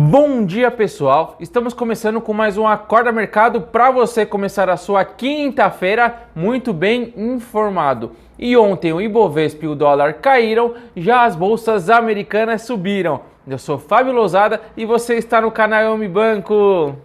Bom dia, pessoal! Estamos começando com mais um Acorda Mercado para você começar a sua quinta-feira muito bem informado. E ontem o Ibovespa e o dólar caíram, já as bolsas americanas subiram. Eu sou Fábio Lousada e você está no canal Eu Me Banco.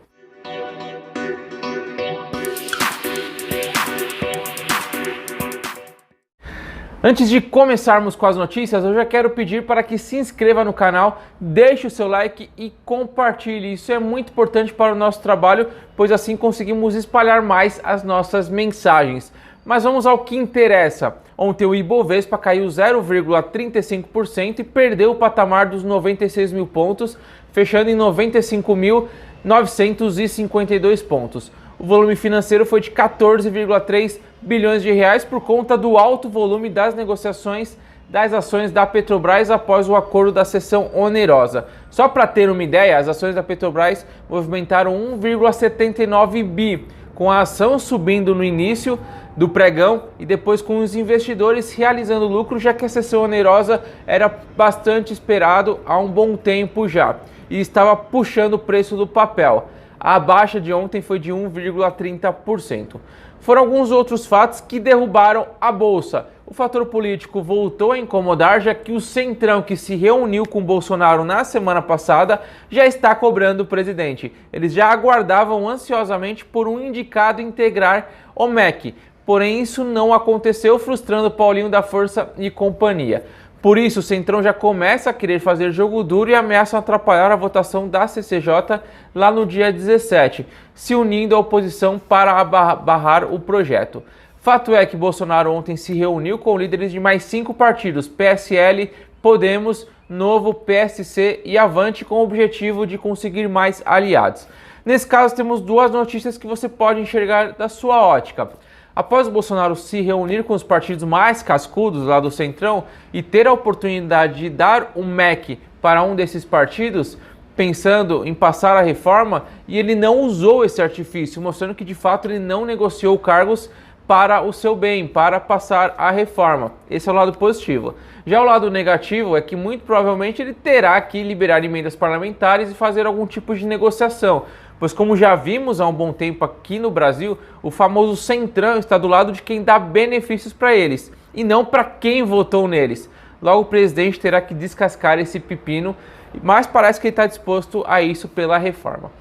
Antes de começarmos com as notícias, eu já quero pedir para que se inscreva no canal, deixe o seu like e compartilhe. Isso é muito importante para o nosso trabalho, pois assim conseguimos espalhar mais as nossas mensagens. Mas vamos ao que interessa. Ontem o Ibovespa caiu 0,35% e perdeu o patamar dos 96 mil pontos, fechando em 95.952 pontos. O volume financeiro foi de 14,3 bilhões de reais por conta do alto volume das negociações das ações da Petrobras após o acordo da cessão onerosa. Só para ter uma ideia, as ações da Petrobras movimentaram 1,79 bi, com a ação subindo no início do pregão e depois com os investidores realizando lucro, já que a cessão onerosa era bastante esperado há um bom tempo já e estava puxando o preço do papel. A baixa de ontem foi de 1,30%. Foram alguns outros fatos que derrubaram a bolsa. O fator político voltou a incomodar, já que o Centrão, que se reuniu com Bolsonaro na semana passada, já está cobrando o presidente. Eles já aguardavam ansiosamente por um indicado integrar o MEC. Porém, isso não aconteceu, frustrando Paulinho da Força e companhia. Por isso, o Centrão já começa a querer fazer jogo duro e ameaça atrapalhar a votação da CCJ lá no dia 17, se unindo à oposição para barrar o projeto. Fato é que Bolsonaro ontem se reuniu com líderes de mais 5 partidos, PSL, Podemos, Novo, PSC e Avante, com o objetivo de conseguir mais aliados. Nesse caso, temos duas notícias que você pode enxergar da sua ótica. Após o Bolsonaro se reunir com os partidos mais cascudos lá do Centrão e ter a oportunidade de dar um MEC para um desses partidos, pensando em passar a reforma, e ele não usou esse artifício, mostrando que de fato ele não negociou cargos para o seu bem, para passar a reforma. Esse é o lado positivo. Já o lado negativo é que muito provavelmente ele terá que liberar emendas parlamentares e fazer algum tipo de negociação. Pois como já vimos há um bom tempo aqui no Brasil, o famoso Centrão está do lado de quem dá benefícios para eles e não para quem votou neles. Logo o presidente terá que descascar esse pepino, mas parece que ele está disposto a isso pela reforma.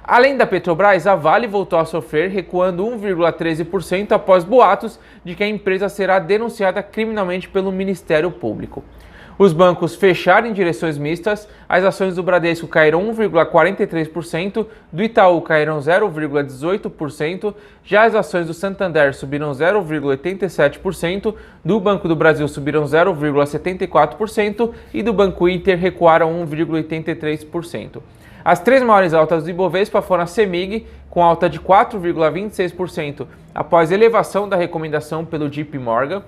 Além da Petrobras, a Vale voltou a sofrer, recuando 1,13% após boatos de que a empresa será denunciada criminalmente pelo Ministério Público. Os bancos fecharam em direções mistas, as ações do Bradesco caíram 1,43%, do Itaú caíram 0,18%, já as ações do Santander subiram 0,87%, do Banco do Brasil subiram 0,74% e do Banco Inter recuaram 1,83%. As três maiores altas do Ibovespa foram a CEMIG, com alta de 4,26% após elevação da recomendação pelo JP Morgan,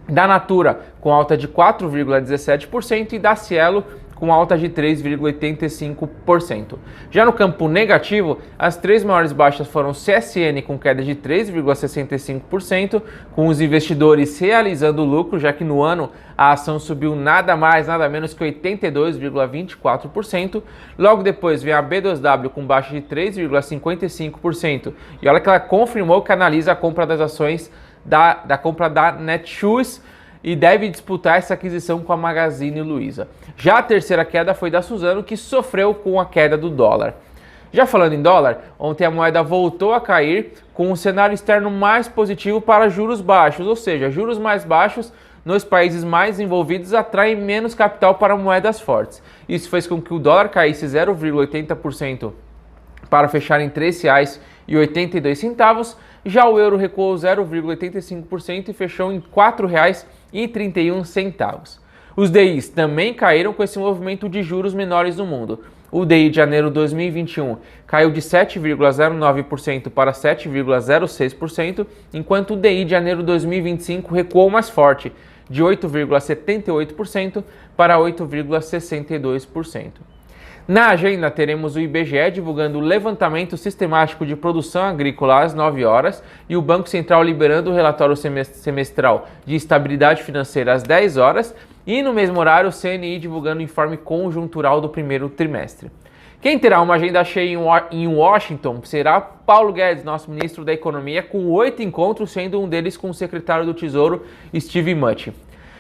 da Natura com alta de 4,17% e da Cielo com alta de 3,85%. Já no campo negativo, as três maiores baixas foram CSN com queda de 3,65%, com os investidores realizando lucro, já que no ano a ação subiu nada mais, nada menos que 82,24%. Logo depois vem a B2W com baixa de 3,55%. E olha que ela confirmou que analisa a compra das ações da compra da Netshoes e deve disputar essa aquisição com a Magazine Luiza. Já a terceira queda foi da Suzano, que sofreu com a queda do dólar. Já falando em dólar, ontem a moeda voltou a cair com um cenário externo mais positivo para juros baixos, ou seja, juros mais baixos nos países mais envolvidos atraem menos capital para moedas fortes. Isso fez com que o dólar caísse 0,80% para fechar em R$ 3,82, já o euro recuou 0,85% e fechou em R$ 4,31. Os DIs também caíram com esse movimento de juros menores no mundo. O DI de janeiro de 2021 caiu de 7,09% para 7,06%, enquanto o DI de janeiro de 2025 recuou mais forte, de 8,78% para 8,62%. Na agenda, teremos o IBGE divulgando o levantamento sistemático de produção agrícola às 9 horas e o Banco Central liberando o relatório semestral de estabilidade financeira às 10 horas e, no mesmo horário, o CNI divulgando o informe conjuntural do primeiro trimestre. Quem terá uma agenda cheia em Washington será Paulo Guedes, nosso ministro da Economia, com 8 encontros, sendo um deles com o secretário do Tesouro, Steve Mnuchin.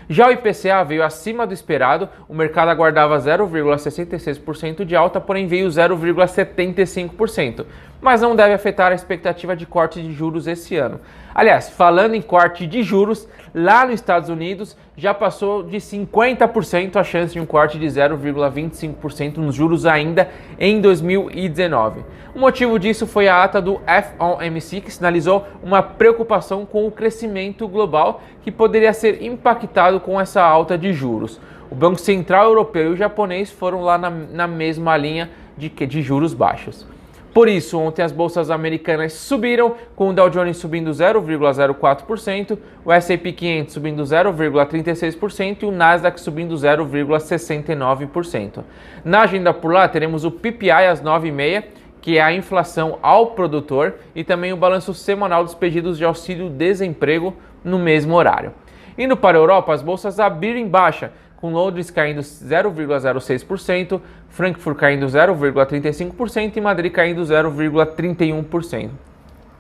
Já o IPCA veio acima do esperado, o mercado aguardava 0,66% de alta, porém veio 0,75%, mas não deve afetar a expectativa de corte de juros esse ano. Aliás, falando em corte de juros, lá nos Estados Unidos já passou de 50% a chance de um corte de 0,25% nos juros ainda em 2019. O motivo disso foi a ata do FOMC, que sinalizou uma preocupação com o crescimento global que poderia ser impactado com essa alta de juros. O Banco Central Europeu e o japonês foram lá na mesma linha de juros baixos. Por isso, ontem as bolsas americanas subiram, com o Dow Jones subindo 0,04%, o S&P 500 subindo 0,36% e o Nasdaq subindo 0,69%. Na agenda por lá, teremos o PPI às 9h30, que é a inflação ao produtor, e também o balanço semanal dos pedidos de auxílio-desemprego no mesmo horário. Indo para a Europa, as bolsas abriram em baixa, com Londres caindo 0,06%, Frankfurt caindo 0,35% e Madrid caindo 0,31%.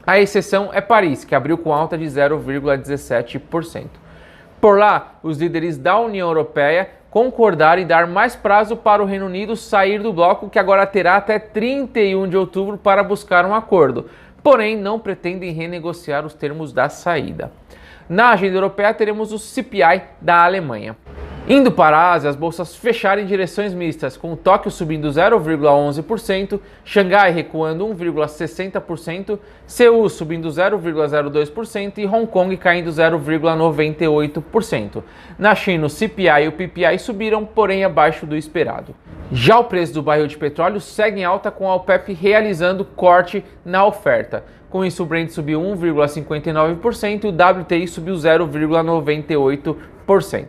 A exceção é Paris, que abriu com alta de 0,17%. Por lá, os líderes da União Europeia concordaram em dar mais prazo para o Reino Unido sair do bloco, que agora terá até 31 de outubro para buscar um acordo, porém não pretendem renegociar os termos da saída. Na agenda europeia, teremos o CPI da Alemanha. Indo para a Ásia, as bolsas fecharam em direções mistas, com Tóquio subindo 0,11%, Xangai recuando 1,60%, Seul subindo 0,02% e Hong Kong caindo 0,98%. Na China, o CPI e o PPI subiram, porém abaixo do esperado. Já o preço do barril de petróleo segue em alta, com a OPEP realizando corte na oferta. Com isso, o Brent subiu 1,59% e o WTI subiu 0,98%.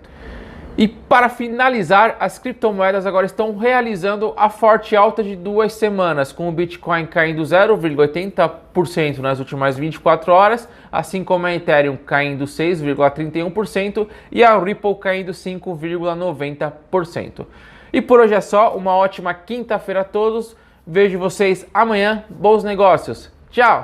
E para finalizar, as criptomoedas agora estão realizando a forte alta de 2 semanas, com o Bitcoin caindo 0,80% nas últimas 24 horas, assim como a Ethereum caindo 6,31% e a Ripple caindo 5,90%. E por hoje é só, uma ótima quinta-feira a todos, vejo vocês amanhã, bons negócios, tchau!